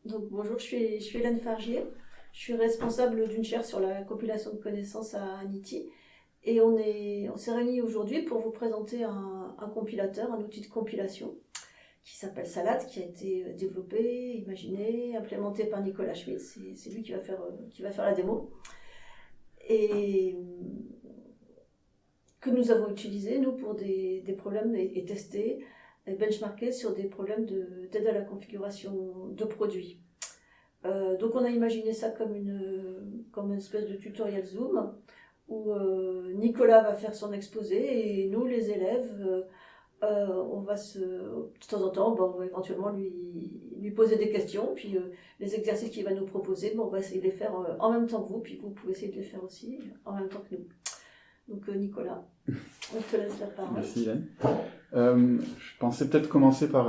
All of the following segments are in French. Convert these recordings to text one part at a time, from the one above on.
Donc bonjour, je suis Hélène Fargier. Je suis responsable d'une chaire sur la compilation de connaissances à NITI. Et on s'est réunis aujourd'hui pour vous présenter un compilateur, un outil de compilation qui s'appelle Salad, qui a été développé, imaginé, implémenté par Nicolas Schmitt. C'est lui qui va faire la démo. Et que nous avons utilisé, nous, pour des problèmes et testé et benchmarké sur des problèmes d'aide à la configuration de produits. Donc on a imaginé ça comme une espèce de tutoriel Zoom où Nicolas va faire son exposé et nous les élèves on va de temps en temps on va éventuellement lui poser des questions puis les exercices qu'il va nous proposer on va essayer de les faire en même temps que vous puis vous pouvez essayer de les faire aussi en même temps que nous. Donc Nicolas, on te laisse la parole. Merci Hélène. Je pensais peut-être commencer par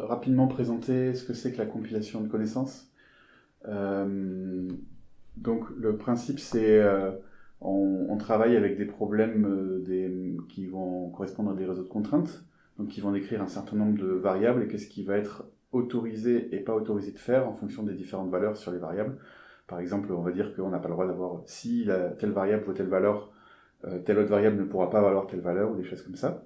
rapidement présenter ce que c'est que la compilation de connaissances. Donc le principe c'est on travaille avec des problèmes qui vont correspondre à des réseaux de contraintes, donc qui vont décrire un certain nombre de variables et qu'est-ce qui va être autorisé et pas autorisé de faire en fonction des différentes valeurs sur les variables. Par exemple, on va dire qu'on n'a pas le droit d'avoir si telle variable vaut telle valeur, telle autre variable ne pourra pas valoir telle valeur ou des choses comme ça.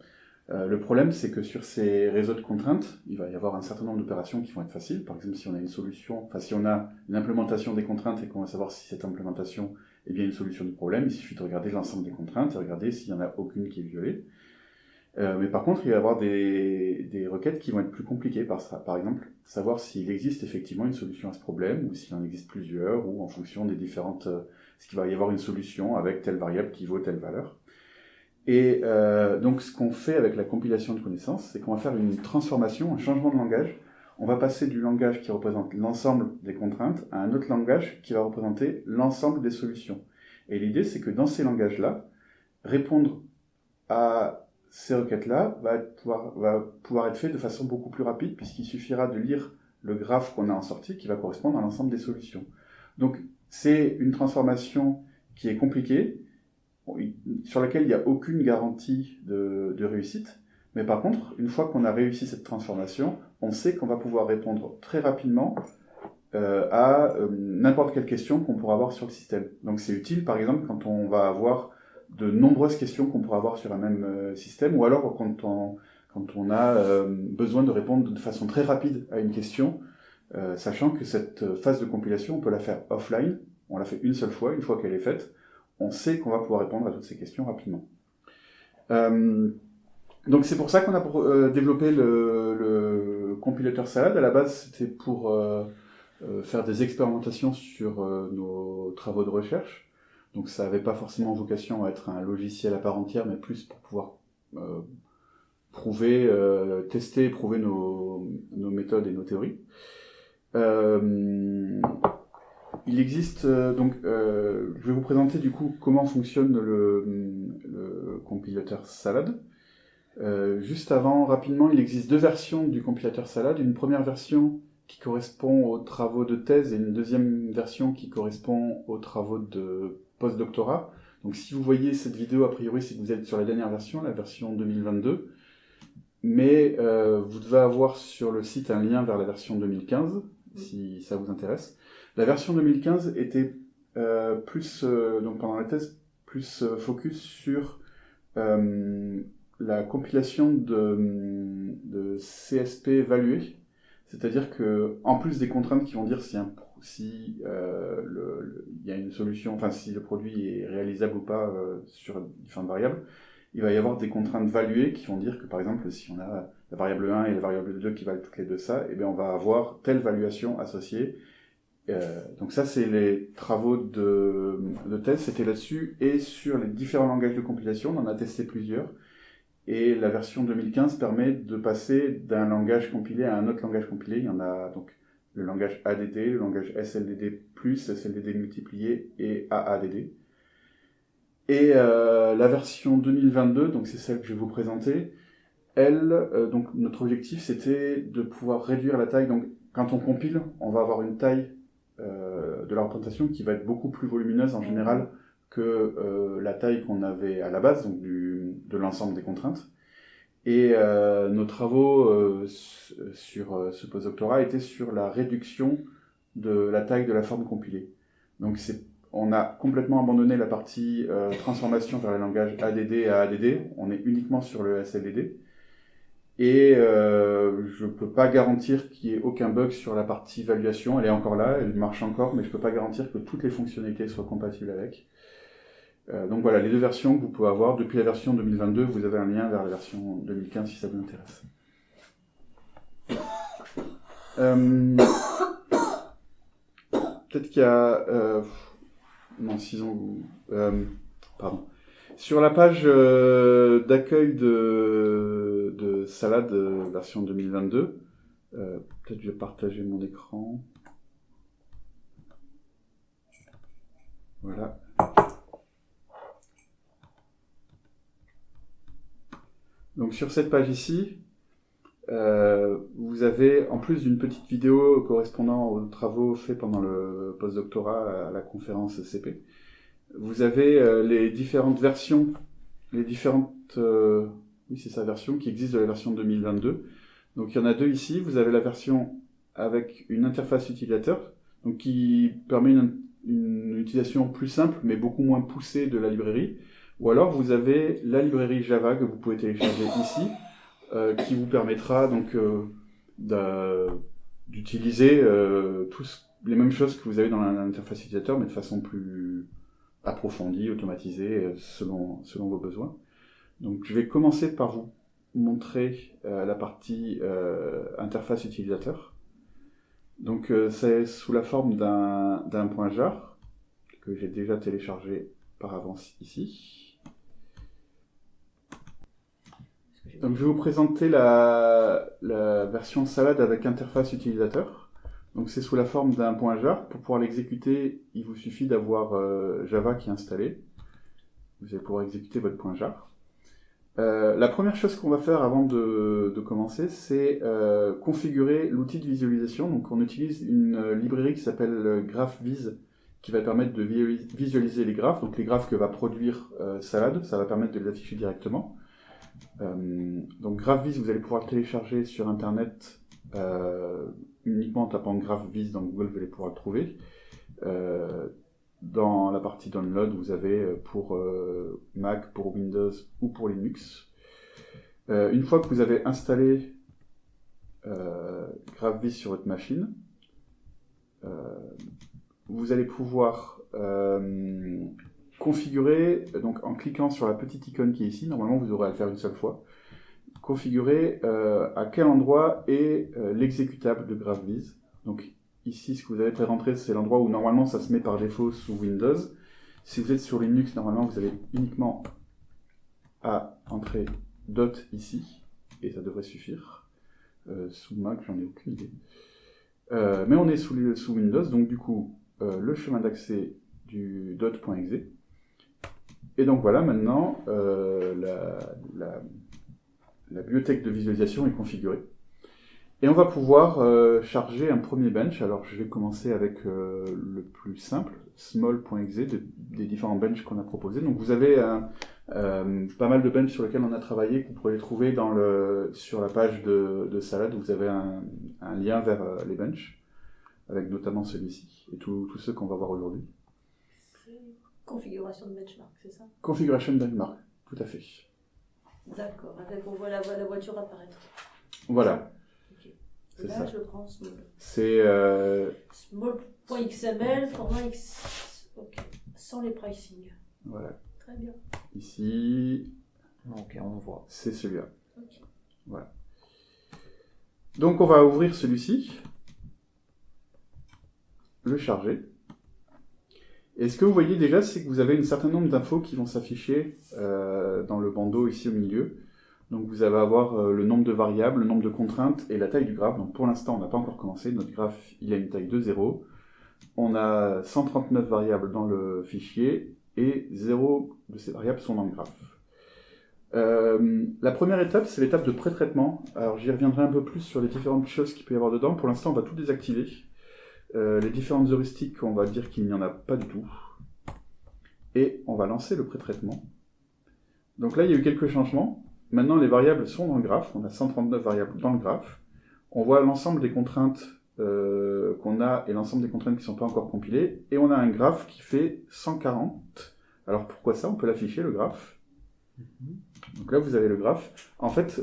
Le problème, c'est que sur ces réseaux de contraintes, il va y avoir un certain nombre d'opérations qui vont être faciles. Par exemple, si on a une solution, enfin si on a une implémentation des contraintes et qu'on va savoir si cette implémentation est bien une solution du problème, il suffit de regarder l'ensemble des contraintes et regarder s'il n'y en a aucune qui est violée. Mais par contre, il va y avoir des requêtes qui vont être plus compliquées. Par exemple, savoir s'il existe effectivement une solution à ce problème, ou s'il en existe plusieurs, ou en fonction des différentes... est-ce qu'il va y avoir une solution avec telle variable qui vaut telle valeur. Et donc ce qu'on fait avec la compilation de connaissances, c'est qu'on va faire une transformation, un changement de langage. On va passer du langage qui représente l'ensemble des contraintes à un autre langage qui va représenter l'ensemble des solutions. Et l'idée, c'est que dans ces langages-là, répondre à ces requêtes-là va pouvoir être fait de façon beaucoup plus rapide, puisqu'il suffira de lire le graphe qu'on a en sortie qui va correspondre à l'ensemble des solutions. Donc c'est une transformation qui est compliquée, sur laquelle il n'y a aucune garantie de réussite, mais par contre, une fois qu'on a réussi cette transformation, on sait qu'on va pouvoir répondre très rapidement à n'importe quelle question qu'on pourra avoir sur le système. Donc c'est utile, par exemple, quand on va avoir de nombreuses questions qu'on pourra avoir sur un même système, ou alors quand on a besoin de répondre de façon très rapide à une question, sachant que cette phase de compilation, on peut la faire offline, on la fait une seule fois, une fois qu'elle est faite, on sait qu'on va pouvoir répondre à toutes ces questions rapidement. Donc c'est pour ça qu'on a développé le compilateur Salad. À la base, c'était pour faire des expérimentations sur nos travaux de recherche. Donc ça n'avait pas forcément vocation à être un logiciel à part entière, mais plus pour pouvoir tester et prouver nos méthodes et nos théories. Il existe je vais vous présenter du coup comment fonctionne le compilateur Salad. Juste avant, rapidement, il existe deux versions du compilateur Salad. Une première version qui correspond aux travaux de thèse et une deuxième version qui correspond aux travaux de post-doctorat. Donc si vous voyez cette vidéo, a priori, c'est que vous êtes sur la dernière version, la version 2022. Mais vous devez avoir sur le site un lien vers la version 2015, si ça vous intéresse. La version 2015 était donc pendant la thèse, plus focus sur la compilation de CSP évalués, c'est-à-dire que en plus des contraintes qui vont dire si il y a une solution, enfin si le produit est réalisable ou pas sur différentes variables, il va y avoir des contraintes valuées qui vont dire que par exemple si on a la variable 1 et la variable 2 qui valent toutes les deux ça, et bien on va avoir telle valuation associée. Donc ça c'est les travaux de thèse, c'était là-dessus, et sur les différents langages de compilation, on en a testé plusieurs. Et la version 2015 permet de passer d'un langage compilé à un autre langage compilé. Il y en a donc le langage ADD, le langage SLDD+, SLDD multiplié et AADD. Et la version 2022, donc c'est celle que je vais vous présenter, donc notre objectif c'était de pouvoir réduire la taille. Donc quand on compile, on va avoir une taille de la représentation qui va être beaucoup plus volumineuse en général que la taille qu'on avait à la base, donc de l'ensemble des contraintes. Et nos travaux sur ce postdoctorat étaient sur la réduction de la taille de la forme compilée. Donc on a complètement abandonné la partie transformation vers le langage ADD à ADD, on est uniquement sur le SLDD. Et je ne peux pas garantir qu'il n'y ait aucun bug sur la partie valuation, elle est encore là, elle marche encore, mais je ne peux pas garantir que toutes les fonctionnalités soient compatibles avec. Donc voilà, les deux versions que vous pouvez avoir. Depuis la version 2022, vous avez un lien vers la version 2015 si ça vous intéresse. Peut-être qu'il y a... non, 6 ans... pardon. Sur la page d'accueil de Salad version 2022, peut-être je vais partager mon écran. Voilà. Donc sur cette page ici, vous avez, en plus d'une petite vidéo correspondant aux travaux faits pendant le postdoctorat à la conférence CP, vous avez les différentes versions, oui c'est sa version qui existe de la version 2022. Donc il y en a deux ici, vous avez la version avec une interface utilisateur, donc qui permet une utilisation plus simple mais beaucoup moins poussée de la librairie. Ou alors vous avez la librairie Java que vous pouvez télécharger ici, qui vous permettra donc d'utiliser les mêmes choses que vous avez dans l'interface utilisateur, mais de façon plus approfondie, automatisée, selon vos besoins. Donc je vais commencer par vous montrer la partie interface utilisateur. Donc c'est sous la forme d'un point jar que j'ai déjà téléchargé par avance ici. Donc je vais vous présenter la version Salad avec interface utilisateur. Donc c'est sous la forme d'un point jar. Pour pouvoir l'exécuter, il vous suffit d'avoir Java qui est installé. Vous allez pouvoir exécuter votre point jar. La première chose qu'on va faire avant de commencer, c'est configurer l'outil de visualisation. Donc on utilise une librairie qui s'appelle GraphVis, qui va permettre de visualiser les graphes. Donc les graphes que va produire Salad, ça va permettre de les afficher directement. Donc GraphVis, vous allez pouvoir le télécharger sur internet uniquement en tapant GraphVis dans Google, vous allez pouvoir le trouver. Dans la partie download, vous avez pour Mac, pour Windows ou pour Linux. Une fois que vous avez installé GraphVis sur votre machine, vous allez pouvoir configurer, donc en cliquant sur la petite icône qui est ici, normalement vous aurez à le faire une seule fois, configurer à quel endroit est l'exécutable de GraphVis. Donc ici, ce que vous avez pré-rentré, c'est l'endroit où normalement ça se met par défaut sous Windows. Si vous êtes sur Linux, normalement vous avez uniquement à entrer dot ici, et ça devrait suffire. Sous Mac, j'en ai aucune idée. Mais on est sous Windows, donc du coup, le chemin d'accès du dot.exe. Et donc voilà, maintenant, la bibliothèque de visualisation est configurée. Et on va pouvoir charger un premier bench. Alors je vais commencer avec le plus simple, small.exe, des différents benches qu'on a proposés. Donc vous avez pas mal de benches sur lesquels on a travaillé, que vous pourrez les trouver sur la page de Salad. Vous avez un lien vers les benches, avec notamment celui-ci, et tous ceux qu'on va voir aujourd'hui. Configuration de benchmark, c'est ça? Configuration de benchmark, tout à fait. D'accord, on voit la voiture apparaître. Voilà. Okay. C'est là, ça. je prends small. C'est small.xml, format X. Ok. Sans les pricing. Voilà. Très bien. Ici. Ok, on voit. C'est celui-là. Okay. Voilà. Donc on va ouvrir celui-ci. Le charger. Et ce que vous voyez déjà, c'est que vous avez un certain nombre d'infos qui vont s'afficher dans le bandeau ici au milieu. Donc vous allez avoir le nombre de variables, le nombre de contraintes et la taille du graphe. Donc pour l'instant, on n'a pas encore commencé. Notre graphe, il a une taille de 0. On a 139 variables dans le fichier et 0 de ces variables sont dans le graphe. La première étape, c'est l'étape de pré-traitement. Alors j'y reviendrai un peu plus sur les différentes choses qu'il peut y avoir dedans. Pour l'instant, on va tout désactiver. Les différentes heuristiques, on va dire qu'il n'y en a pas du tout. Et on va lancer le pré-traitement. Donc là, il y a eu quelques changements. Maintenant, les variables sont dans le graphe. On a 139 variables dans le graphe. On voit l'ensemble des contraintes qu'on on a, et l'ensemble des contraintes qui ne sont pas encore compilées, et on a un graphe qui fait 140. Alors pourquoi ça? On peut l'afficher, le graphe. Donc là, vous avez le graphe. En fait,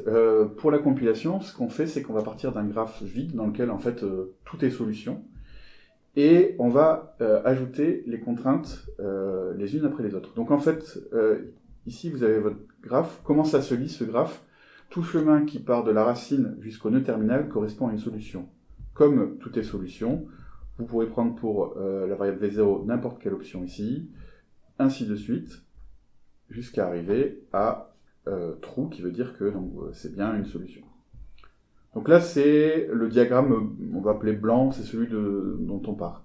pour la compilation, ce qu'on fait, c'est qu'on va partir d'un graphe vide dans lequel, en fait, tout est solution. Et on va ajouter les contraintes les unes après les autres. Donc en fait, ici, vous avez votre graphe. Comment ça se lit, ce graphe? Tout chemin qui part de la racine jusqu'au nœud terminal correspond à une solution. Comme tout est solution, vous pourrez prendre pour la variable V0 n'importe quelle option ici, ainsi de suite, jusqu'à arriver à true, qui veut dire que c'est bien une solution. Donc là, c'est le diagramme, on va appeler blanc, c'est celui dont on part.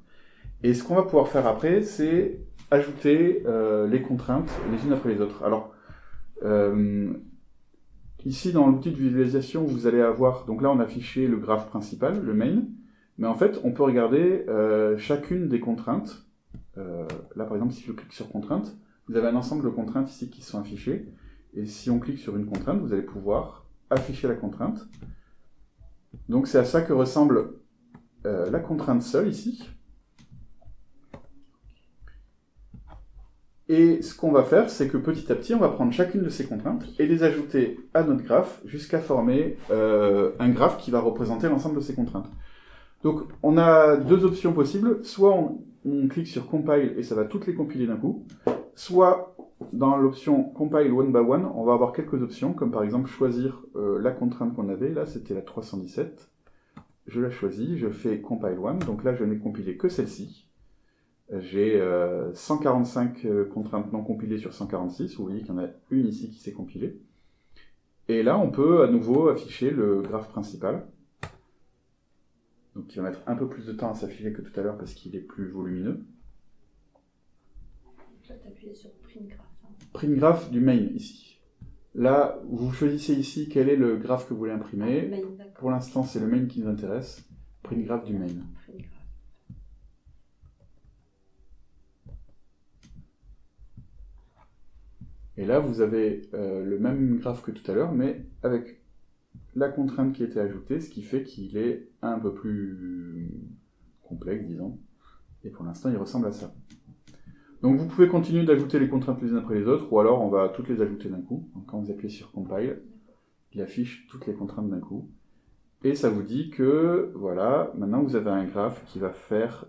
Et ce qu'on va pouvoir faire après, c'est ajouter les contraintes les unes après les autres. Alors, ici, dans l'outil de visualisation, vous allez avoir, donc là, on a affiché le graphe principal, le main, mais en fait, on peut regarder chacune des contraintes. Là, par exemple, si je clique sur contrainte, vous avez un ensemble de contraintes ici qui sont affichées, et si on clique sur une contrainte, vous allez pouvoir afficher la contrainte. Donc c'est à ça que ressemble la contrainte seule ici. Et ce qu'on va faire, c'est que petit à petit, on va prendre chacune de ces contraintes et les ajouter à notre graphe jusqu'à former un graphe qui va représenter l'ensemble de ces contraintes. Donc on a deux options possibles. Soit on clique sur Compile et ça va toutes les compiler d'un coup. Soit dans l'option Compile one by one, on va avoir quelques options, comme par exemple choisir la contrainte qu'on avait. Là, c'était la 317. Je la choisis, je fais Compile one. Donc là, je n'ai compilé que celle-ci. J'ai 145 contraintes non compilées sur 146. Vous voyez qu'il y en a une ici qui s'est compilée. Et là, on peut à nouveau afficher le graphe principal. Donc il va mettre un peu plus de temps à s'afficher que tout à l'heure parce qu'il est plus volumineux. Je vais t'appuyer sur Print Graph. Print Graph du main ici. Là, vous choisissez ici quel est le graphe que vous voulez imprimer. Main, pour l'instant, c'est le main qui nous intéresse. Print Graph du main. Print Graph. Et là, vous avez le même graphe que tout à l'heure, mais avec la contrainte qui a été ajoutée, ce qui fait qu'il est un peu plus complexe, disons. Et pour l'instant, il ressemble à ça. Donc vous pouvez continuer d'ajouter les contraintes les unes après les autres, ou alors on va toutes les ajouter d'un coup. Donc quand vous appuyez sur Compile, il affiche toutes les contraintes d'un coup. Et ça vous dit que, voilà, maintenant vous avez un graphe qui va faire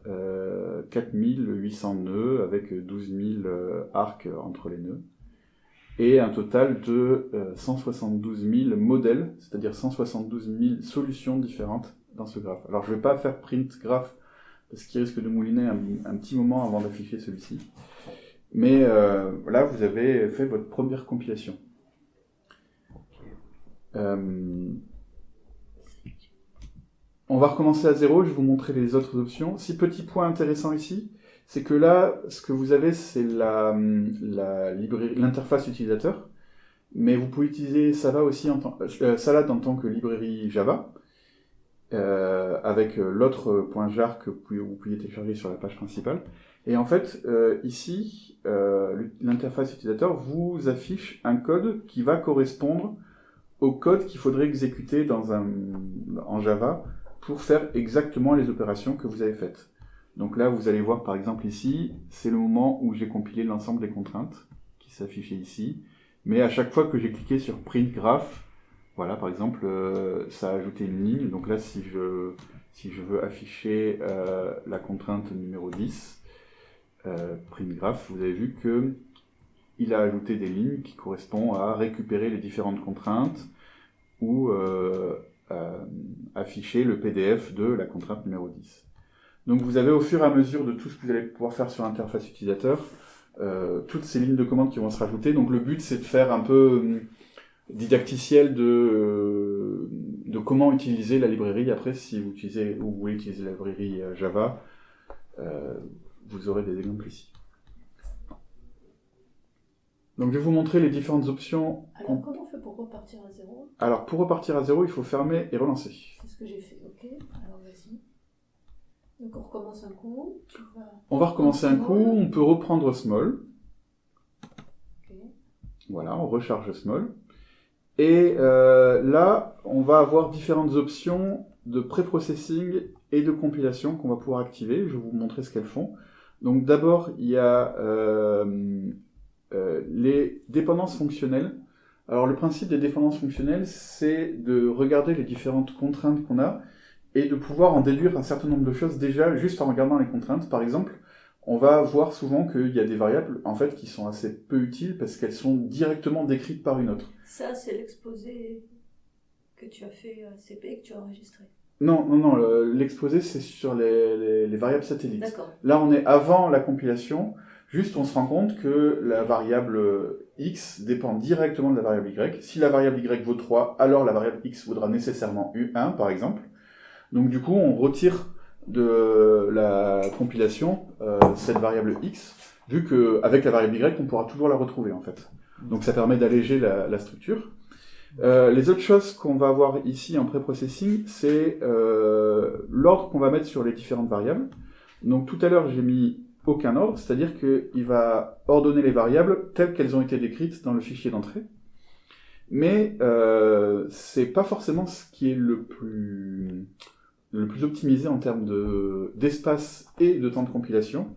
4800 nœuds avec 12 000 arcs entre les nœuds. Et un total de 172 000 modèles, c'est-à-dire 172 000 solutions différentes dans ce graphe. Alors je ne vais pas faire print graph, parce qu'il risque de mouliner un petit moment avant d'afficher celui-ci. Mais là, vous avez fait votre première compilation. On va recommencer à zéro, je vais vous montrer les autres options. Si petit point intéressant ici, c'est que là, ce que vous avez, c'est l'interface utilisateur, mais vous pouvez utiliser Salad aussi Salad en tant que librairie Java, avec l'autre .jar que vous pouvez télécharger sur la page principale. Et en fait, ici, l'interface utilisateur vous affiche un code qui va correspondre au code qu'il faudrait exécuter en Java pour faire exactement les opérations que vous avez faites. Donc là, vous allez voir par exemple ici, c'est le moment où j'ai compilé l'ensemble des contraintes qui s'affichaient ici. Mais à chaque fois que j'ai cliqué sur Print Graph, voilà, par exemple, ça a ajouté une ligne. Donc là, si je veux afficher la contrainte numéro 10, Print Graph, vous avez vu qu'il a ajouté des lignes qui correspondent à récupérer les différentes contraintes ou afficher le PDF de la contrainte numéro 10. Donc vous avez au fur et à mesure de tout ce que vous allez pouvoir faire sur l'interface utilisateur, toutes ces lignes de commande qui vont se rajouter. Donc le but, c'est de faire un peu didacticiel de comment utiliser la librairie. Après, si vous voulez utiliser la librairie Java, vous aurez des exemples ici. Donc je vais vous montrer les différentes options. Alors comment on fait pour repartir à zéro? Alors pour repartir à zéro, il faut fermer et relancer. C'est ce que j'ai fait, ok. Alors vas-y. Donc on recommence un coup. On va recommencer un coup, on peut reprendre small. Okay. Voilà, on recharge small. Et là, on va avoir différentes options de pré-processing et de compilation qu'on va pouvoir activer. Je vais vous montrer ce qu'elles font. Donc d'abord, il y a les dépendances fonctionnelles. Alors le principe des dépendances fonctionnelles, c'est de regarder les différentes contraintes qu'on a et de pouvoir en déduire un certain nombre de choses déjà juste en regardant les contraintes. Par exemple, on va voir souvent qu'il y a des variables en fait qui sont assez peu utiles parce qu'elles sont directement décrites par une autre. Ça, c'est l'exposé que tu as fait à CP et que tu as enregistré. Non, l'exposé c'est sur les variables satellites. D'accord. Là on est avant la compilation, juste on se rend compte que la variable x dépend directement de la variable y. Si la variable y vaut 3, alors la variable x vaudra nécessairement u1 par exemple. Donc du coup on retire de la compilation cette variable x, vu qu'avec la variable y on pourra toujours la retrouver en fait. Donc ça permet d'alléger la structure. Les autres choses qu'on va avoir ici en pré-processing, c'est l'ordre qu'on va mettre sur les différentes variables. Donc tout à l'heure, j'ai mis aucun ordre, c'est-à-dire qu'il va ordonner les variables telles qu'elles ont été décrites dans le fichier d'entrée. Mais c'est pas forcément ce qui est le plus optimisé en termes d'espace et de temps de compilation.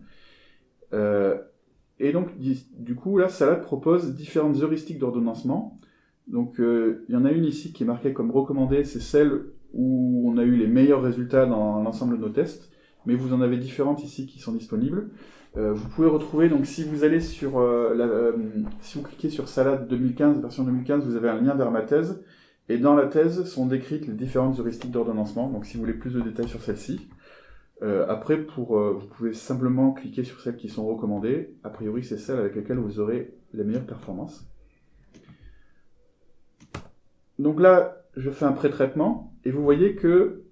Et donc, du coup, là, Salad propose différentes heuristiques d'ordonnancement. Donc, il y en a une ici qui est marquée comme recommandée, c'est celle où on a eu les meilleurs résultats dans l'ensemble de nos tests, mais vous en avez différentes ici qui sont disponibles. Vous pouvez retrouver, donc si vous allez sur, si vous cliquez sur Salad 2015, version 2015, vous avez un lien vers ma thèse, et dans la thèse sont décrites les différentes heuristiques d'ordonnancement, donc si vous voulez plus de détails sur celle-ci. Après, vous pouvez simplement cliquer sur celles qui sont recommandées, a priori c'est celle avec laquelle vous aurez les meilleures performances. Donc là, je fais un pré-traitement, et vous voyez que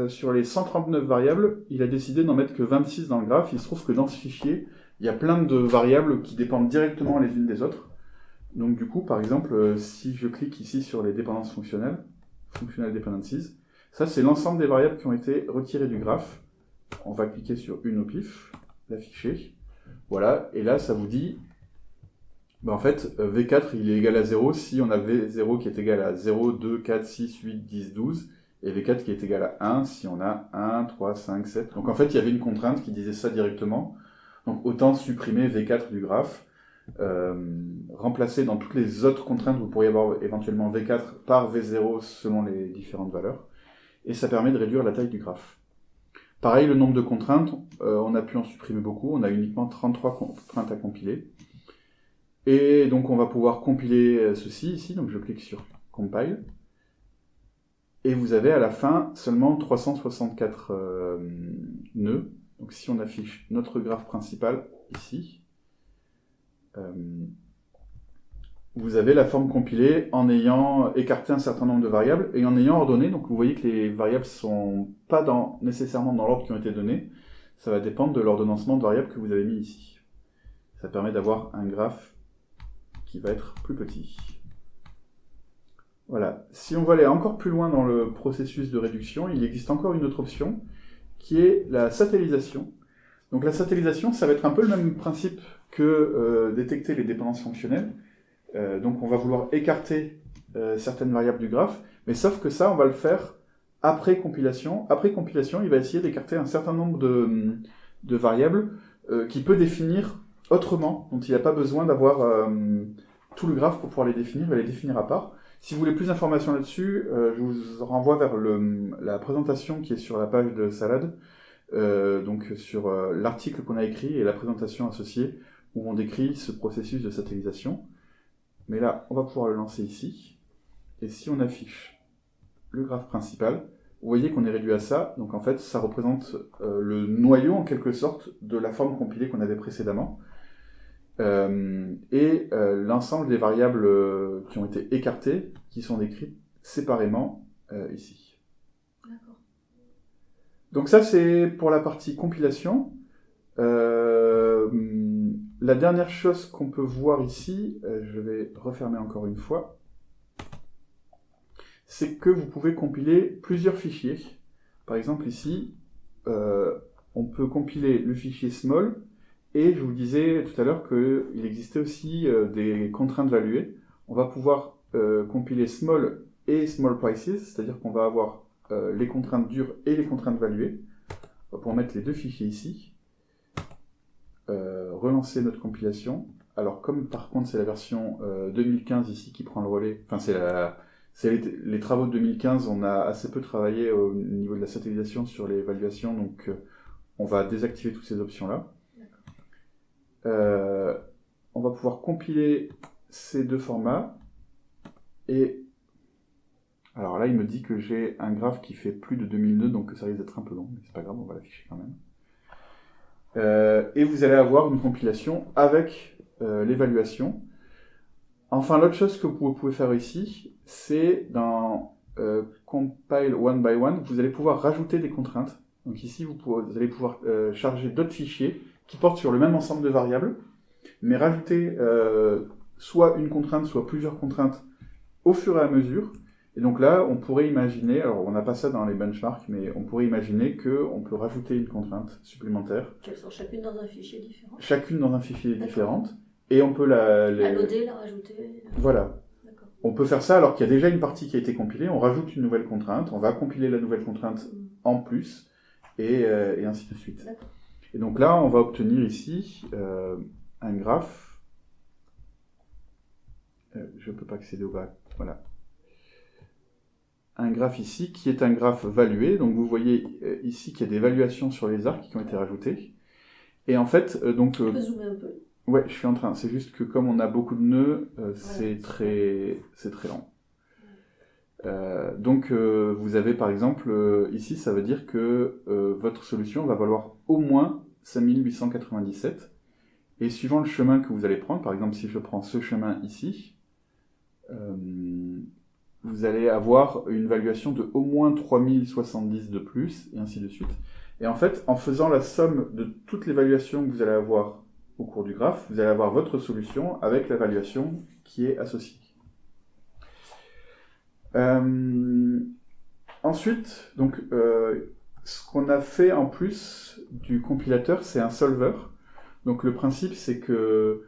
sur les 139 variables, il a décidé d'en mettre que 26 dans le graphe. Il se trouve que dans ce fichier, il y a plein de variables qui dépendent directement les unes des autres. Donc du coup, par exemple, si je clique ici sur les dépendances fonctionnelles, Functional Dependencies, ça c'est l'ensemble des variables qui ont été retirées du graphe. On va cliquer sur une au pif, l'afficher. Voilà, et là ça vous dit... en fait, V4 il est égal à 0 si on a V0 qui est égal à 0, 2, 4, 6, 8, 10, 12, et V4 qui est égal à 1 si on a 1, 3, 5, 7. Donc en fait, il y avait une contrainte qui disait ça directement. Donc autant supprimer V4 du graphe, remplacer dans toutes les autres contraintes, vous pourriez avoir éventuellement V4 par V0 selon les différentes valeurs, et ça permet de réduire la taille du graphe. Pareil, le nombre de contraintes, on a pu en supprimer beaucoup, on a uniquement 33 contraintes à compiler. Et donc on va pouvoir compiler ceci ici, donc je clique sur Compile, et vous avez à la fin seulement 364 nœuds. Donc si on affiche notre graphe principal ici, vous avez la forme compilée en ayant écarté un certain nombre de variables et en ayant ordonné. Donc vous voyez que les variables ne sont pas nécessairement dans l'ordre qui ont été donné, ça va dépendre de l'ordonnancement de variables que vous avez mis ici. Ça permet d'avoir un graphe qui va être plus petit. Voilà. Si on veut aller encore plus loin dans le processus de réduction, il existe encore une autre option, qui est la satellisation. Donc la satellisation, ça va être un peu le même principe que détecter les dépendances fonctionnelles. Donc on va vouloir écarter certaines variables du graphe, mais sauf que ça, on va le faire après compilation. Après compilation, il va essayer d'écarter un certain nombre de variables qu'il peut définir autrement, dont il n'a pas besoin d'avoir tout le graphe pour pouvoir les définir, il va les définir à part. Si vous voulez plus d'informations là-dessus, je vous renvoie vers la présentation qui est sur la page de Salad, donc sur l'article qu'on a écrit et la présentation associée, où on décrit ce processus de satellisation. Mais là, on va pouvoir le lancer ici, et si on affiche le graphe principal, vous voyez qu'on est réduit à ça, donc en fait ça représente le noyau en quelque sorte de la forme compilée qu'on avait précédemment. L'ensemble des variables qui ont été écartées, qui sont décrites séparément ici. D'accord. Donc ça c'est pour la partie compilation. La dernière chose qu'on peut voir ici, je vais refermer encore une fois, c'est que vous pouvez compiler plusieurs fichiers. Par exemple ici, on peut compiler le fichier small. Et je vous disais tout à l'heure qu'il existait aussi des contraintes valuées. On va pouvoir compiler small et small prices, c'est-à-dire qu'on va avoir les contraintes dures et les contraintes valuées. On va pouvoir mettre les deux fichiers ici. Relancer notre compilation. Alors comme par contre c'est la version 2015 ici qui prend le relais, enfin c'est les travaux de 2015, on a assez peu travaillé au niveau de la satellisation sur l'évaluation, donc on va désactiver toutes ces options-là. On va pouvoir compiler ces deux formats, et alors là il me dit que j'ai un graphe qui fait plus de 2000 nœuds, donc ça risque d'être un peu long, mais c'est pas grave, on va l'afficher quand même. Et vous allez avoir une compilation avec l'évaluation. Enfin, l'autre chose que vous pouvez faire ici, c'est dans Compile One by One, vous allez pouvoir rajouter des contraintes. Donc ici, vous allez pouvoir charger d'autres fichiers qui portent sur le même ensemble de variables, mais rajouter soit une contrainte, soit plusieurs contraintes au fur et à mesure. Et donc là, on pourrait imaginer, alors on n'a pas ça dans les benchmarks, mais on pourrait imaginer qu'on peut rajouter une contrainte supplémentaire. Qu'elles sont chacune dans un fichier différent. Chacune dans un fichier différent. Et on peut la loader, la rajouter. Voilà. On peut faire ça alors qu'il y a déjà une partie qui a été compilée, on rajoute une nouvelle contrainte, on va compiler la nouvelle contrainte en plus, et ainsi de suite. Et donc là, on va obtenir ici un graphe. Je ne peux pas accéder au bac. Voilà. Un graphe ici qui est un graphe valué. Donc vous voyez ici qu'il y a des valuations sur les arcs qui ont été rajoutées. Et en fait, donc... Tu peux zoomer un peu. Ouais, je suis en train. C'est juste que comme on a beaucoup de nœuds, c'est très lent. Donc vous avez par exemple, ici, ça veut dire que votre solution va valoir au moins 5897. Et suivant le chemin que vous allez prendre, par exemple si je prends ce chemin ici, vous allez avoir une valuation de au moins 3070 de plus, et ainsi de suite. Et en fait, en faisant la somme de toutes les valuations que vous allez avoir au cours du graphe, vous allez avoir votre solution avec la valuation qui est associée. Ensuite, donc, ce qu'on a fait en plus du compilateur, c'est un solver. Donc le principe, c'est que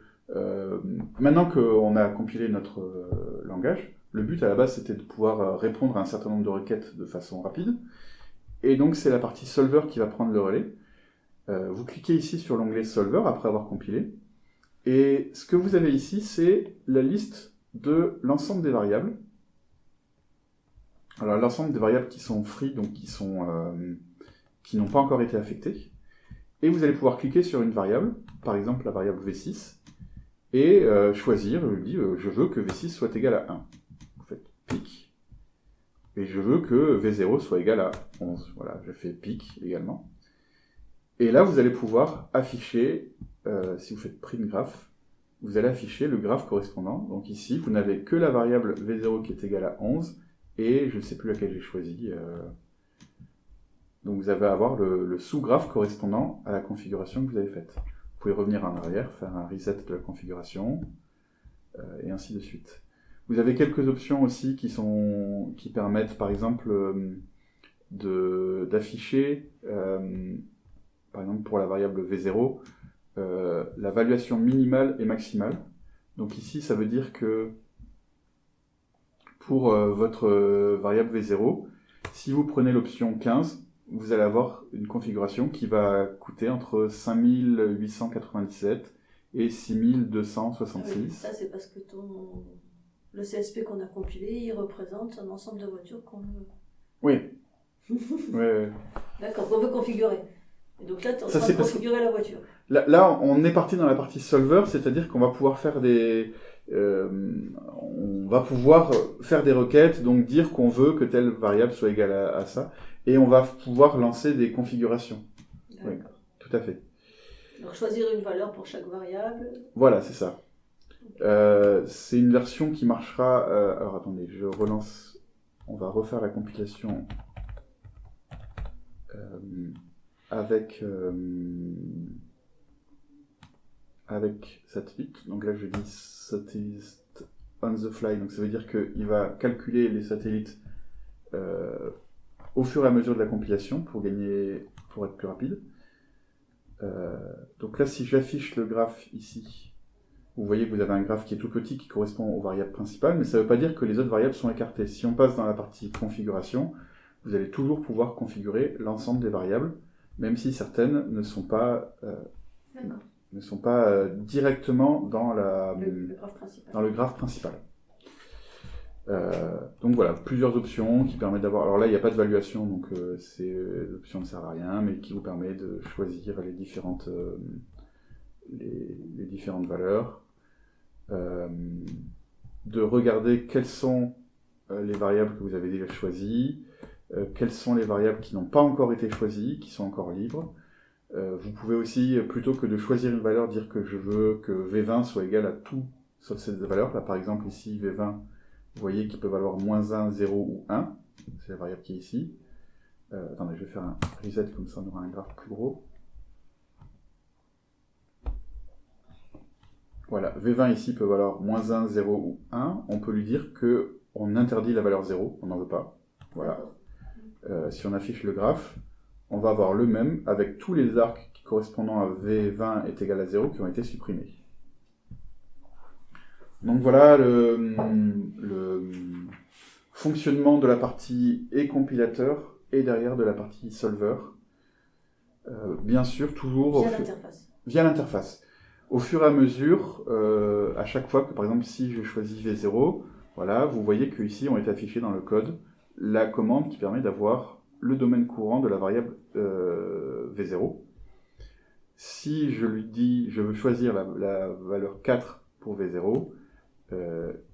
maintenant qu'on a compilé notre langage, le but à la base, c'était de pouvoir répondre à un certain nombre de requêtes de façon rapide. Et donc c'est la partie solver qui va prendre le relais. Vous cliquez ici sur l'onglet Solver après avoir compilé. Et ce que vous avez ici, c'est la liste de l'ensemble des variables. Alors l'ensemble des variables qui sont free, donc qui n'ont pas encore été affectées. Et vous allez pouvoir cliquer sur une variable, par exemple la variable V6, et choisir, je lui dis, je veux que V6 soit égal à 1. Vous faites pic. Et je veux que V0 soit égal à 11. Voilà, je fais pic également. Et là, vous allez pouvoir afficher, si vous faites print graph, vous allez afficher le graphe correspondant. Donc ici, vous n'avez que la variable V0 qui est égale à 11, et je ne sais plus laquelle j'ai choisi. Donc vous allez avoir le sous-graphe correspondant à la configuration que vous avez faite. Vous pouvez revenir en arrière, faire un reset de la configuration, et ainsi de suite. Vous avez quelques options aussi qui permettent, par exemple, d'afficher, par exemple pour la variable V0, la valuation minimale et maximale. Donc ici, ça veut dire que pour votre variable V0, si vous prenez l'option 15, vous allez avoir une configuration qui va coûter entre 5897 et 6266. Oui, ça, c'est parce que le CSP qu'on a compilé, il représente un ensemble de voitures qu'on veut. Oui. Ouais. D'accord, qu'on veut configurer. Et donc là, tu es en train de configurer la voiture. Là, on est parti dans la partie solver, c'est-à-dire qu'on va pouvoir faire on va pouvoir faire des requêtes, donc dire qu'on veut que telle variable soit égale à ça, et on va pouvoir lancer des configurations. Oui, tout à fait. Donc choisir une valeur pour chaque variable. Voilà, c'est ça. C'est une version qui marchera... alors attendez, je relance. On va refaire la compilation avec satellite. Donc là, je dis satellite on the fly. Donc ça veut dire qu'il va calculer les satellites au fur et à mesure de la compilation pour être plus rapide. Donc là, si j'affiche le graphe ici, vous voyez que vous avez un graphe qui est tout petit qui correspond aux variables principales, mais ça ne veut pas dire que les autres variables sont écartées. Si on passe dans la partie configuration, vous allez toujours pouvoir configurer l'ensemble des variables, même si certaines ne sont pas, directement dans le graphe principal. Donc voilà, plusieurs options qui permettent d'avoir... Alors là, il n'y a pas de valuation, donc l'option ne sert à rien, mais qui vous permet de choisir les différentes valeurs, de regarder quelles sont les variables que vous avez déjà choisies, quelles sont les variables qui n'ont pas encore été choisies, qui sont encore libres. Vous pouvez aussi, plutôt que de choisir une valeur, dire que je veux que V20 soit égal à tout sauf cette valeur. Là, par exemple, ici, V20, vous voyez qu'il peut valoir -1, 0 ou 1. C'est la variable qui est ici. Attendez, je vais faire un reset, comme ça on aura un graphe plus gros. Voilà, V20 ici peut valoir -1, 0 ou 1. On peut lui dire qu'on interdit la valeur 0, on n'en veut pas. Voilà. Si on affiche le graphe, on va avoir le même avec tous les arcs qui correspondant à V20 est égal à 0 qui ont été supprimés. Donc voilà le fonctionnement de la partie et compilateur et derrière de la partie solver. Bien sûr, toujours via l'interface. Au fur et à mesure, à chaque fois que, par exemple, si je choisis V0, voilà, vous voyez qu'ici on est affiché dans le code la commande qui permet d'avoir le domaine courant de la variable V0. Si je lui dis, je veux choisir la valeur 4 pour V0,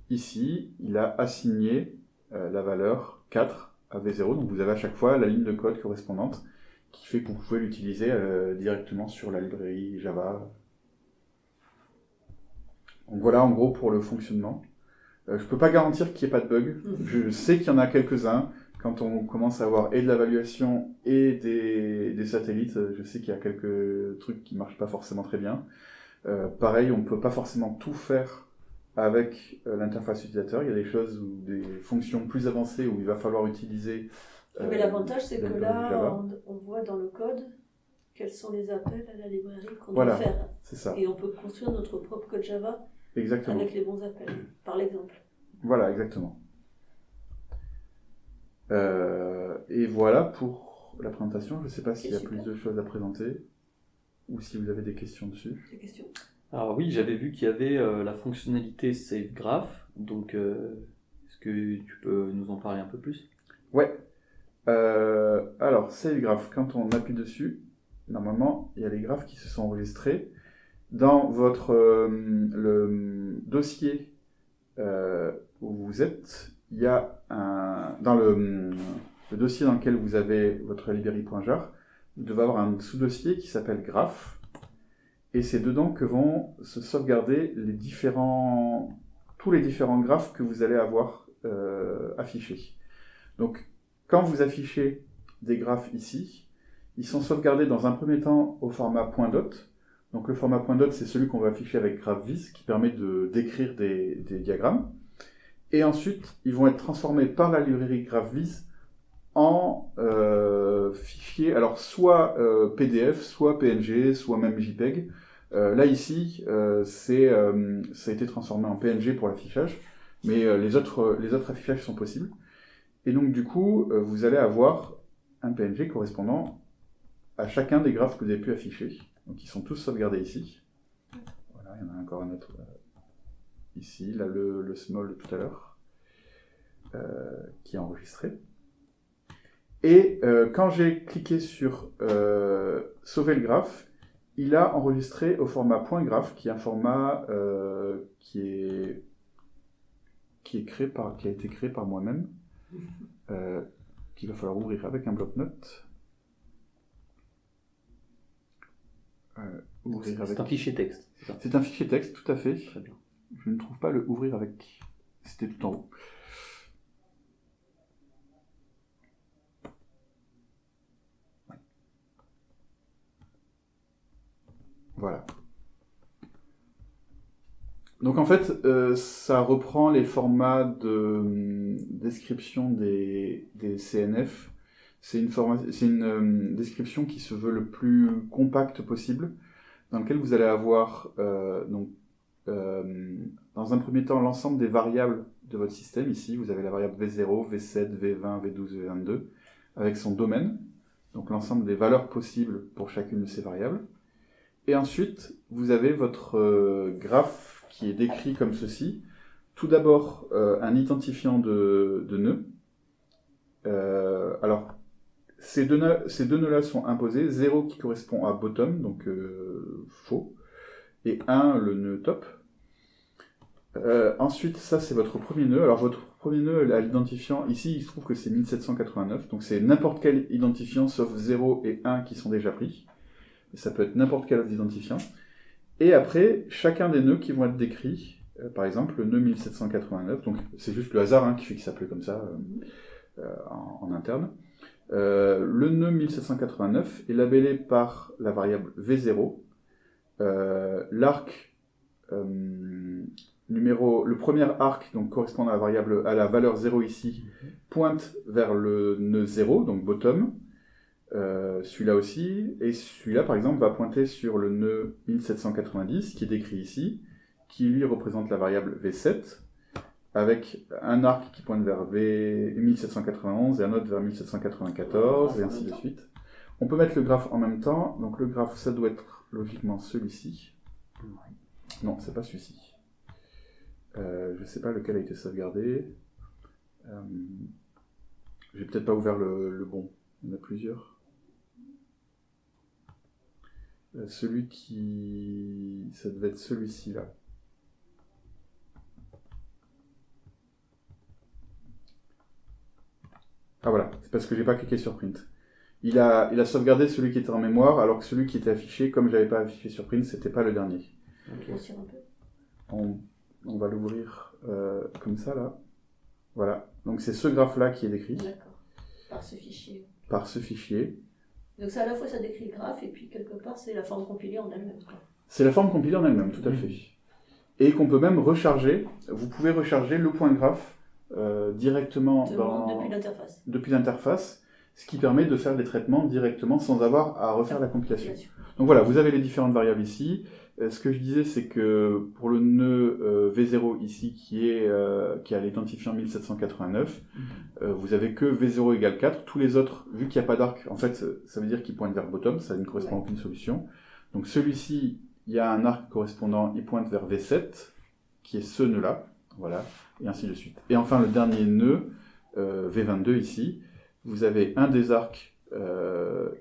ici, il a assigné la valeur 4 à V0, donc vous avez à chaque fois la ligne de code correspondante qui fait que vous pouvez l'utiliser directement sur la librairie Java. Donc voilà en gros pour le fonctionnement. Je ne peux pas garantir qu'il n'y ait pas de bugs. Je sais qu'il y en a quelques-uns. Quand on commence à avoir et de l'évaluation et des satellites, je sais qu'il y a quelques trucs qui ne marchent pas forcément très bien. Pareil, on ne peut pas forcément tout faire avec l'interface utilisateur. Il y a des choses, ou des fonctions plus avancées où il va falloir utiliser... Mais l'avantage, c'est que là, on voit dans le code quels sont les appels à la librairie qu'on doit faire. C'est ça. Et on peut construire notre propre code Java avec les bons appels, par l'exemple. Voilà, exactement. Et voilà pour la présentation. Je ne sais pas s'il y a plus de choses à présenter ou si vous avez des questions dessus. Des questions ? Alors oui, j'avais vu qu'il y avait la fonctionnalité Save Graph. Donc, est-ce que tu peux nous en parler un peu plus ? Ouais. Alors, Save Graph, quand on appuie dessus, normalement, il y a les graphes qui se sont enregistrés. Dans votre le dossier où vous êtes, il y a dans le dossier dans lequel vous avez votre librairie.jar, vous devez avoir un sous-dossier qui s'appelle Graph, et c'est dedans que vont se sauvegarder tous les différents graphes que vous allez avoir affichés. Donc, quand vous affichez des graphes ici, ils sont sauvegardés dans un premier temps au format .dot. Donc le format .dot, c'est celui qu'on va afficher avec GraphViz, qui permet d'écrire des diagrammes. Et ensuite, ils vont être transformés par la librairie GraphViz en fichiers, alors soit PDF, soit PNG, soit même JPEG. Là ici, ça a été transformé en PNG pour l'affichage, mais les autres affichages sont possibles. Et donc du coup, vous allez avoir un PNG correspondant à chacun des graphes que vous avez pu afficher. Donc ils sont tous sauvegardés ici. Voilà, il y en a encore un autre ici, là le small de tout à l'heure, qui est enregistré. Et quand j'ai cliqué sur sauver le graphe, il a enregistré au format .graph, qui est un format qui a été créé par moi-même, qu'il va falloir ouvrir avec un bloc-notes. C'est un fichier texte. C'est un fichier texte, tout à fait. Très bien. Je ne trouve pas le ouvrir avec. C'était tout en haut. Ouais. Voilà. Donc en fait, ça reprend les formats de description des CNF. C'est une description qui se veut le plus compacte possible, dans lequel vous allez avoir dans un premier temps l'ensemble des variables de votre système. Ici, vous avez la variable V0, V7, V20, V12, V22. avec son domaine, donc l'ensemble des valeurs possibles pour chacune de ces variables. Et ensuite, vous avez votre graphe qui est décrit comme ceci. Tout d'abord, un identifiant de nœud. Alors, ces deux nœuds-là sont imposés. 0 qui correspond à bottom, donc faux, et 1, le nœud top. Ensuite, ça c'est votre premier nœud. Alors votre premier nœud à l'identifiant, ici il se trouve que c'est 1789, donc c'est n'importe quel identifiant sauf 0 et 1 qui sont déjà pris. Et ça peut être n'importe quel autre identifiant. Et après, chacun des nœuds qui vont être décrits, par exemple le nœud 1789, donc c'est juste le hasard qui fait qu'il s'appelait comme ça en interne. Le nœud 1789 est labellé par la variable V0. L'arc le premier arc, donc correspondant à la valeur 0 ici, pointe vers le nœud 0, donc bottom. Celui-là aussi, et celui-là par exemple va pointer sur le nœud 1790, qui est décrit ici, qui lui représente la variable V7, avec un arc qui pointe vers 1791 et un autre vers 1794, et ainsi de suite. On peut mettre le graphe en même temps, donc le graphe ça doit être logiquement celui-ci. Non, c'est pas celui-ci. Je ne sais pas lequel a été sauvegardé. J'ai peut-être pas ouvert le bon. Il y en a plusieurs. Celui qui... Ça devait être celui-ci, là. Ah voilà, c'est parce que j'ai pas cliqué sur print. Il a sauvegardé celui qui était en mémoire, alors que celui qui était affiché, comme je l'avais pas affiché sur print, c'était pas le dernier. Okay. On va l'ouvrir comme ça, là. Voilà. Donc c'est ce graphe-là qui est décrit. D'accord. Par ce fichier. Par ce fichier. Donc c'est à la fois ça décrit le graphe, et puis quelque part c'est la forme compilée en elle-même. C'est la forme compilée en elle-même, tout à fait. Et qu'on peut même recharger. Vous pouvez recharger le point graphe directement depuis l'interface, ce qui permet de faire des traitements directement sans avoir à refaire la compilation. Donc voilà, vous avez les différentes variables ici. Ce que je disais, c'est que pour le nœud V0 ici, qui a l'identifiant 1789, vous avez que V0 égale 4. Tous les autres, vu qu'il n'y a pas d'arc, en fait, ça veut dire qu'il pointe vers bottom, ça ne correspond à aucune solution. Donc celui-ci, il y a un arc correspondant, il pointe vers V7, qui est ce nœud-là, voilà, et ainsi de suite. Et enfin, le dernier nœud, V22 ici, vous avez un des arcs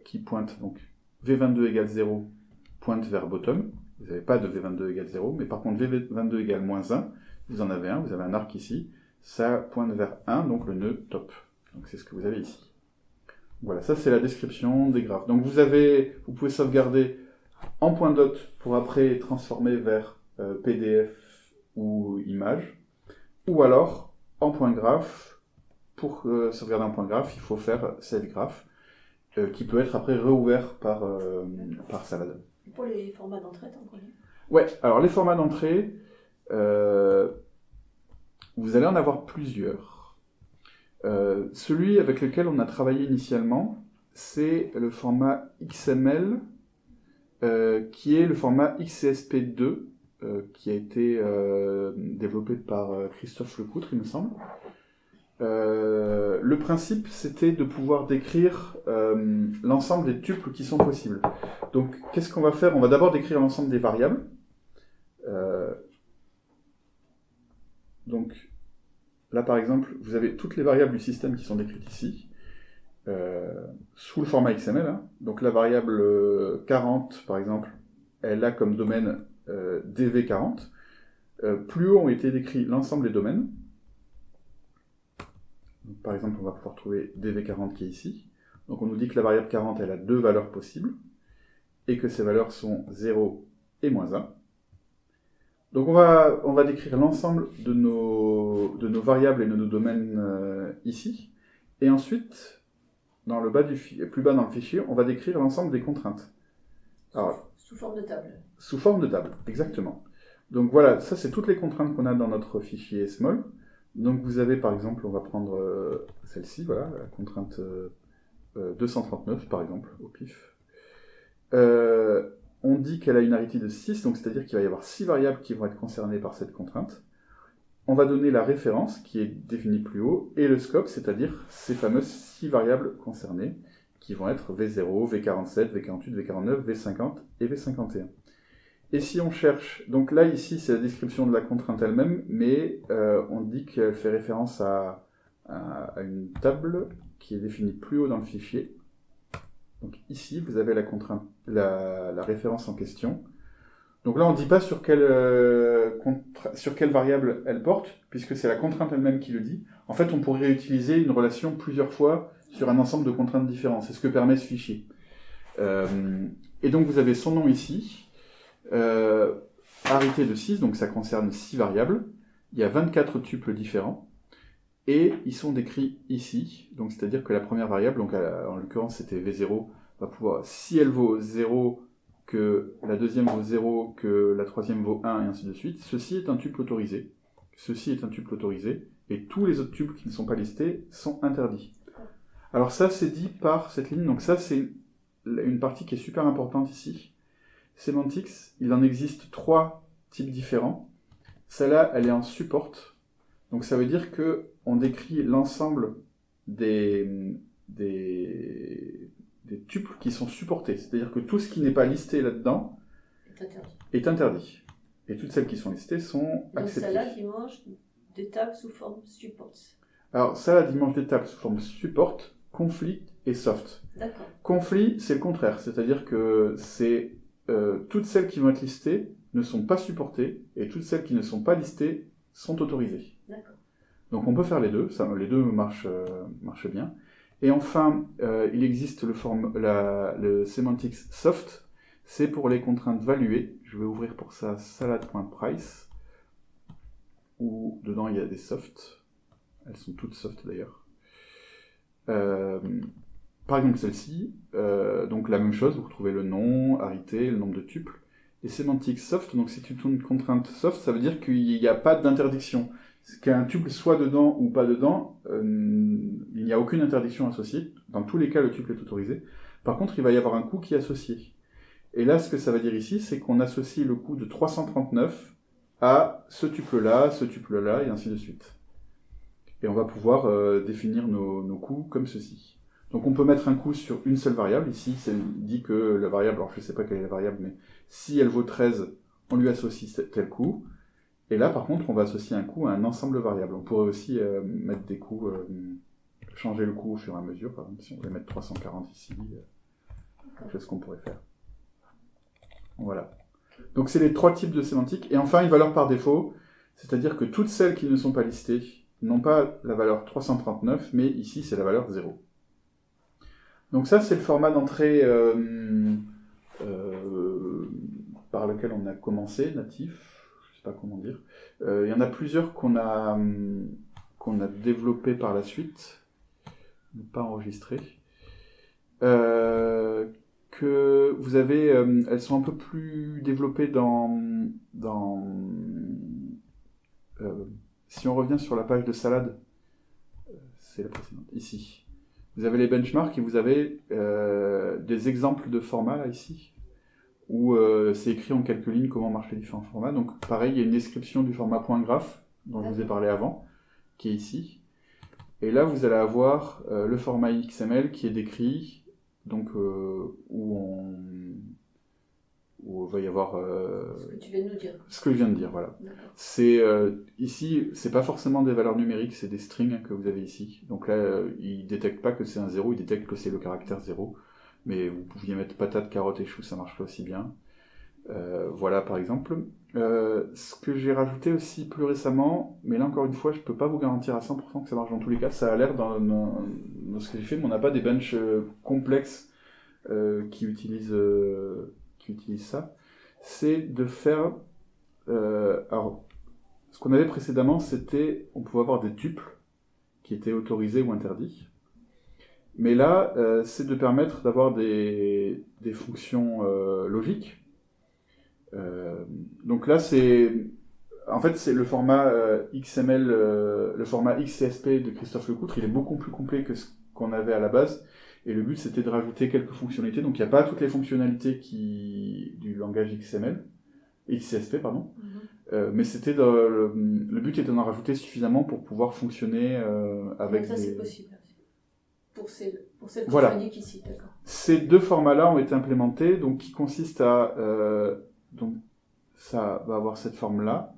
qui pointe, donc V22 égale 0, pointe vers bottom. Vous n'avez pas de V22 égale 0, mais par contre V22 égale moins 1, vous en avez un, vous avez un arc ici, ça pointe vers 1, donc le nœud top. Donc c'est ce que vous avez ici. Voilà, ça c'est la description des graphes. Donc vous pouvez sauvegarder en point dot pour après transformer vers PDF ou image, ou alors en point graphe. Pour sauvegarder en point graphe, il faut faire save graph, qui peut être après réouvert par Salad. Pour les formats d'entrée, t'en connais ? Ouais, alors les formats d'entrée, vous allez en avoir plusieurs. Celui avec lequel on a travaillé initialement, c'est le format XML, qui est le format XCSP2, qui a été développé par Christophe Lecoutre, il me semble. Le principe, c'était de pouvoir décrire l'ensemble des tuples qui sont possibles. Donc, qu'est-ce qu'on va faire ? On va d'abord décrire l'ensemble des variables. Donc, là, par exemple, vous avez toutes les variables du système qui sont décrites ici, sous le format XML. Donc, la variable 40, par exemple, elle a comme domaine dv40. Plus haut ont été décrits l'ensemble des domaines. Donc, par exemple, on va pouvoir trouver dv40 qui est ici. Donc on nous dit que la variable 40, elle a deux valeurs possibles, et que ces valeurs sont 0 et moins 1. Donc on va décrire l'ensemble de nos variables et de nos domaines ici. Et ensuite, dans le bas plus bas dans le fichier, on va décrire l'ensemble des contraintes. Alors, sous forme de table. Sous forme de table, exactement. Donc voilà, ça c'est toutes les contraintes qu'on a dans notre fichier small. Donc vous avez par exemple, on va prendre celle-ci, voilà, la contrainte 239 par exemple, au pif. On dit qu'elle a une arité de 6, donc c'est-à-dire qu'il va y avoir 6 variables qui vont être concernées par cette contrainte. on va donner la référence qui est définie plus haut et le scope, c'est-à-dire ces fameuses 6 variables concernées qui vont être V0, V47, V48, V49, V50 et V51. Et si on cherche, donc là ici c'est la description de la contrainte elle-même, mais on dit qu'elle fait référence à une table qui est définie plus haut dans le fichier. Donc ici vous avez la contrainte, la référence en question. Donc là on ne dit pas sur quelle variable elle porte, puisque c'est la contrainte elle-même qui le dit. En fait on pourrait utiliser une relation plusieurs fois sur un ensemble de contraintes différentes, c'est ce que permet ce fichier. Et donc vous avez son nom ici. Arité de 6, donc ça concerne 6 variables. Il y a 24 tuples différents. Et ils sont décrits ici. Donc c'est-à-dire que la première variable, donc en l'occurrence c'était V0, va pouvoir, si elle vaut 0, que la deuxième vaut 0, que la troisième vaut 1, et ainsi de suite. Ceci est un tuple autorisé. Ceci est un tuple autorisé. Et tous les autres tuples qui ne sont pas listés sont interdits. Alors ça c'est dit par cette ligne. Donc ça c'est une partie qui est super importante ici. Semantics, il en existe 3 types différents. Celle-là, elle est en support. Donc ça veut dire que on décrit l'ensemble des tuples qui sont supportés. C'est-à-dire que tout ce qui n'est pas listé là-dedans est interdit. Et toutes celles qui sont listées sont acceptées. Donc celle-là, dimanche, des tables sous forme support. Alors ça, dimanche des tables sous forme support, conflict et soft. D'accord. Conflit, c'est le contraire. C'est-à-dire que c'est toutes celles qui vont être listées ne sont pas supportées et toutes celles qui ne sont pas listées sont autorisées. D'accord. Donc on peut faire les deux, les deux marchent bien. Et enfin, il existe le semantics soft, c'est pour les contraintes valuées. Je vais ouvrir pour ça salad.price, où dedans il y a des softs. Elles sont toutes soft d'ailleurs. Par exemple celle-ci, donc la même chose, vous retrouvez le nom, arité, le nombre de tuples. Et semantics soft, donc c'est une contrainte soft, ça veut dire qu'il n'y a pas d'interdiction. Qu'un tuple soit dedans ou pas dedans, il n'y a aucune interdiction associée. Dans tous les cas, le tuple est autorisé. Par contre, il va y avoir un coût qui est associé. Et là, ce que ça veut dire ici, c'est qu'on associe le coût de 339 à ce tuple-là, et ainsi de suite. Et on va pouvoir définir nos coûts comme ceci. Donc on peut mettre un coût sur une seule variable. Ici, c'est dit que la variable, alors je ne sais pas quelle est la variable, mais si elle vaut 13, on lui associe tel coût. Et là, par contre, on va associer un coût à un ensemble de variables. On pourrait aussi mettre des coûts, changer le coût au fur et à mesure. Par exemple, si on voulait mettre 340 ici, c'est ce qu'on pourrait faire. Voilà. Donc c'est les 3 types de sémantique. Et enfin, une valeur par défaut, c'est-à-dire que toutes celles qui ne sont pas listées n'ont pas la valeur 339, mais ici, c'est la valeur 0. Donc ça, c'est le format d'entrée par lequel on a commencé, natif. Je sais pas comment dire. Il y en a plusieurs qu'on a développé par la suite, mais pas enregistré. Que vous avez, elles sont un peu plus développées si on revient sur la page de Salad, c'est la précédente, ici. Vous avez les benchmarks et vous avez des exemples de formats, là, ici, où c'est écrit en quelques lignes comment marchent les différents formats. Donc, pareil, il y a une description du format .graph, dont je vous ai parlé avant, qui est ici. Et là, vous allez avoir le format XML qui est décrit, donc où il va y avoir... ce que tu viens de nous dire. Ce que je viens de dire, voilà. C'est, ici, c'est pas forcément des valeurs numériques, c'est des strings que vous avez ici. Donc là, il détecte pas que c'est un 0, il détecte que c'est le caractère 0. Mais vous pouviez mettre patate, carotte et chou, ça marcherait aussi bien. Voilà, par exemple. Ce que j'ai rajouté aussi plus récemment, mais là encore une fois, je peux pas vous garantir à 100% que ça marche dans tous les cas. Ça a l'air dans ce que j'ai fait, mais on n'a pas des benches complexes qui utilisent ça. C'est de faire... alors, ce qu'on avait précédemment, c'était... On pouvait avoir des tuples qui étaient autorisés ou interdits. Mais là, c'est de permettre d'avoir des fonctions logiques. Donc là, en fait, c'est le format XML, le format XCSP de Christophe Lecoutre. Il est beaucoup plus complet que ce qu'on avait à la base. Et le but, c'était de rajouter quelques fonctionnalités. Donc, il n'y a pas toutes les fonctionnalités du langage XML. XCSP, pardon. Mhm. Mais c'était le but était d'en rajouter suffisamment pour pouvoir fonctionner avec Donc ça, c'est des... possible. Pour celle que Voilà. tu indiques ici, d'accord. Ces deux formats-là ont été implémentés, donc qui consistent à... donc ça va avoir cette forme-là.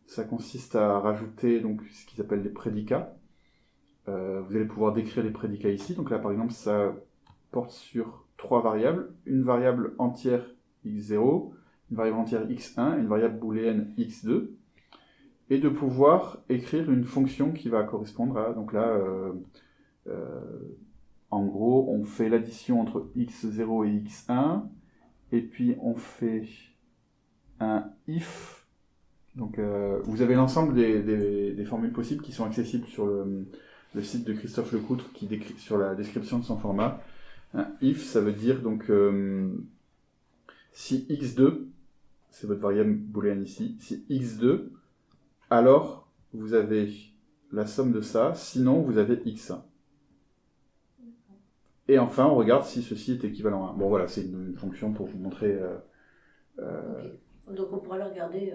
Ça consiste à rajouter donc, ce qu'ils appellent les prédicats. Vous allez pouvoir décrire les prédicats ici. Donc là, par exemple, ça porte sur 3 variables. Une variable entière x0, une variable entière x1 et une variable booléenne x2. Et de pouvoir écrire une fonction qui va correspondre à... Donc là, en gros, on fait l'addition entre x0 et x1. Et puis, on fait un if. Donc, vous avez l'ensemble des formules possibles qui sont accessibles sur le site de Christophe Lecoutre qui décrit sur la description de son format. Un if, ça veut dire donc si x2, c'est votre variable booléenne ici, si x2, alors vous avez la somme de ça, sinon vous avez x1. Et enfin, on regarde si ceci est équivalent à 1. Bon voilà, c'est une fonction pour vous montrer... Ok. Donc on pourra le regarder,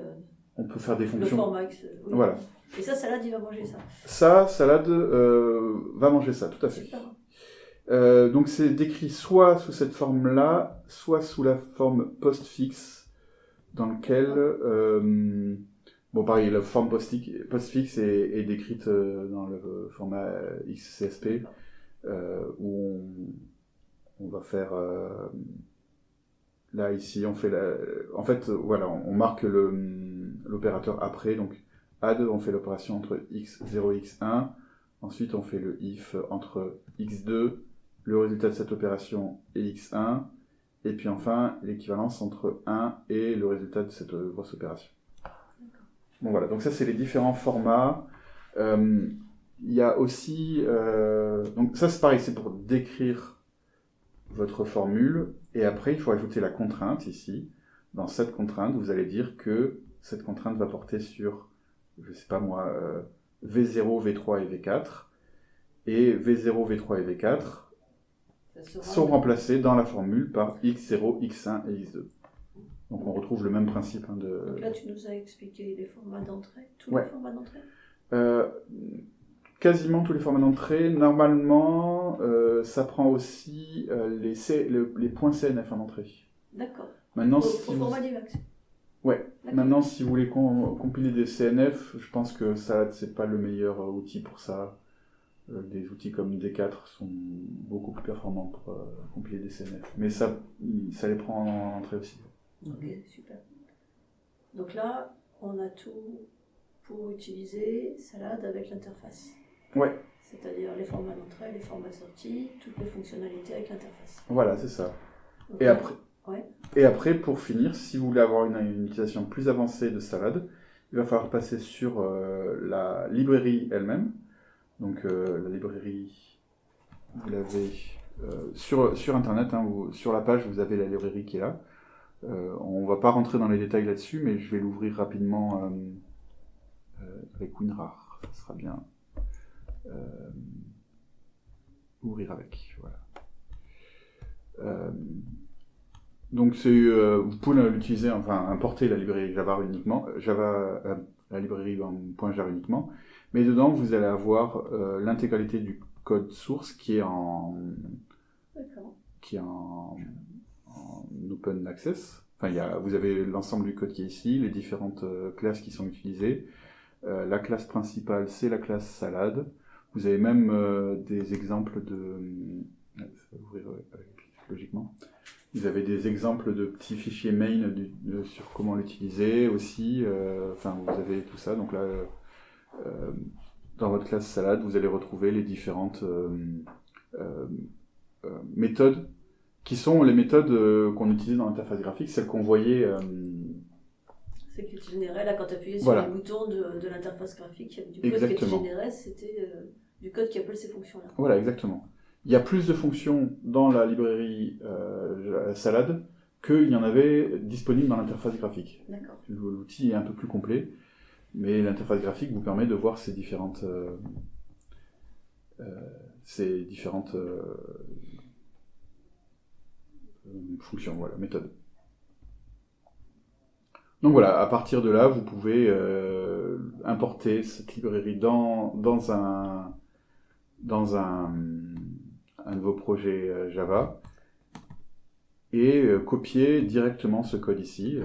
on peut faire des le fonctions... format X. Oui. Voilà. Et ça, Salade, il va manger ça. Ça, Salade va manger ça, tout à fait. Super. Donc c'est décrit soit sous cette forme-là, soit sous la forme postfixe, dans lequel, bon pareil, la forme postfixe est décrite dans le format XCSP, où on va faire, là ici, on fait en fait, voilà, on marque l'opérateur après, donc add, on fait l'opération entre x0 et x1, ensuite on fait le if entre x2, le résultat de cette opération est x1, et puis enfin l'équivalence entre 1 et le résultat de cette grosse opération. Bon voilà, donc ça c'est les différents formats. Il y a aussi... donc ça c'est pareil, c'est pour décrire votre formule, et après il faut ajouter la contrainte ici. Dans cette contrainte, vous allez dire que cette contrainte va porter sur, je sais pas moi, V0, V3 et V4, et V0, V3 et V4 sont remplacés dans la formule par x0, x1 et x2. Donc on retrouve le même principe. Donc là, tu nous as expliqué les formats d'entrée, tous Ouais. les formats d'entrée. Quasiment tous les formats d'entrée. Normalement, ça prend aussi les points CNF en entrée. D'accord. Maintenant, Au si vous... format Livax. Ouais. D'accord. Maintenant, si vous voulez compiler des CNF, je pense que ça, c'est pas le meilleur outil pour ça. Des outils comme D4 sont beaucoup plus performants pour compiler des CNF. Mais ça les prend en entrée aussi. Ok, super. Donc là, on a tout pour utiliser Salade avec l'interface. Ouais. C'est-à-dire les formats d'entrée, les formats de sortie, toutes les fonctionnalités avec l'interface. Voilà, c'est ça. Donc Et là, après, ouais. et après, pour finir, si vous voulez avoir une utilisation plus avancée de Salade, il va falloir passer sur la librairie elle-même. Donc la librairie, vous l'avez sur Internet, hein, sur la page, vous avez la librairie qui est là. On ne va pas rentrer dans les détails là-dessus, mais je vais l'ouvrir rapidement avec WinRAR. Ça sera bien. Ouvrir avec, voilà. Donc vous pouvez l'utiliser, enfin importer la librairie Java uniquement, la librairie en .jar uniquement, mais dedans vous allez avoir l'intégralité du code source qui est en open access. Enfin, vous avez l'ensemble du code qui est ici, les différentes classes qui sont utilisées. La classe principale, c'est la classe Salade. Vous avez même des exemples de... ça va ouvrir logiquement. Vous avez des exemples de petits fichiers main sur comment l'utiliser aussi. Enfin, vous avez tout ça. Donc là, dans votre classe Salade, vous allez retrouver les différentes méthodes qui sont les méthodes qu'on utilise dans l'interface graphique, celles qu'on voyait... C'est que tu générais, là, quand tu appuyais sur voilà. les boutons de l'interface graphique, il y avait du code Exactement. que tu générais, c'était du code qui appelle ces fonctions-là. Voilà, exactement. Il y a plus de fonctions dans la librairie Salade qu'il y en avait disponible dans l'interface graphique. D'accord. L'outil est un peu plus complet, mais l'interface graphique vous permet de voir ces différentes fonctions, voilà, méthodes. Donc voilà, à partir de là, vous pouvez importer cette librairie dans un de vos projets Java et copier directement ce code ici.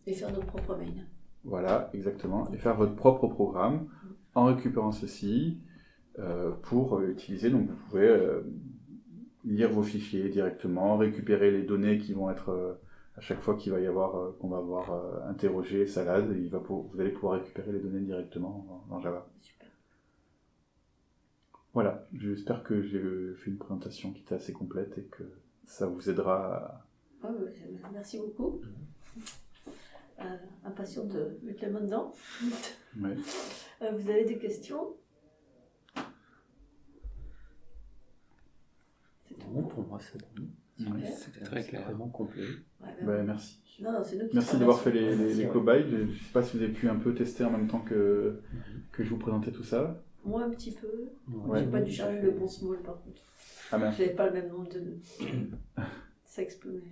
Et faire nos propres mails. Voilà, exactement. Et faire votre propre programme en récupérant ceci pour utiliser. Donc vous pouvez lire vos fichiers directement, récupérer les données qui vont être à chaque fois qu'on va avoir interrogé Salad, vous allez pouvoir récupérer les données directement dans Java. Super. Voilà, j'espère que j'ai fait une présentation qui était assez complète et que ça vous aidera Ah, merci beaucoup. Impatient de mettre la main dedans. Ouais. Vous avez des questions? Bon, pour moi, c'est bon. Ouais. C'était très clair, vraiment complet. Ouais, merci. Non, c'est nous qui Merci te d'avoir fait remercions. les cobayes. Je ne sais pas si vous avez pu un peu tester en même temps que je vous présentais tout ça. Moi, un petit peu. Ouais. J'ai pas dû charger le bon small par contre. Ah ben. J'avais pas le même nombre de nœuds. Ça explosait.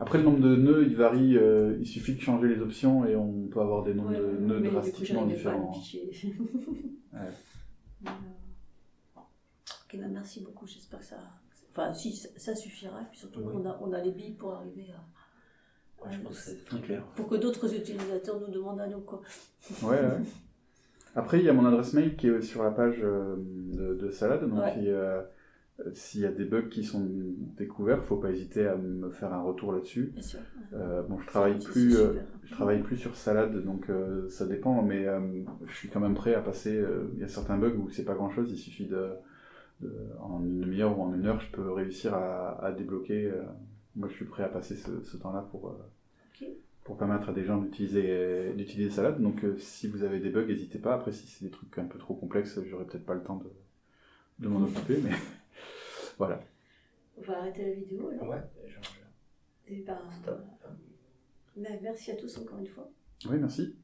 Après, le nombre de nœuds, il varie. Il suffit de changer les options et on peut avoir des nombres de nœuds mais drastiquement du coup, différents. Pas le fichier. Ouais. Ok, ben merci beaucoup. J'espère que ça. Enfin, si ça suffira. Et puis surtout, Oui. on a les billes pour arriver à. Je pense que c'est tout clair. Pour que d'autres utilisateurs nous demandent à nous quoi. Ouais. Après, il y a mon adresse mail qui est sur la page de Salad. Donc, s'il y a des bugs qui sont découverts, il ne faut pas hésiter à me faire un retour là-dessus. Bien sûr. Bon, je travaille plus sur Salad, donc ça dépend, mais je suis quand même prêt à passer. Il y a certains bugs où c'est pas grand-chose, il suffit en une demi-heure ou en une heure, je peux réussir à débloquer. Moi, je suis prêt à passer ce temps-là pour permettre à des gens d'utiliser Salad. Donc, si vous avez des bugs, n'hésitez pas. Après, si c'est des trucs un peu trop complexes, j'aurai peut-être pas le temps de m'en occuper, mais voilà. On va arrêter la vidéo alors. Ouais, Et ben, merci à tous encore une fois. Oui, merci.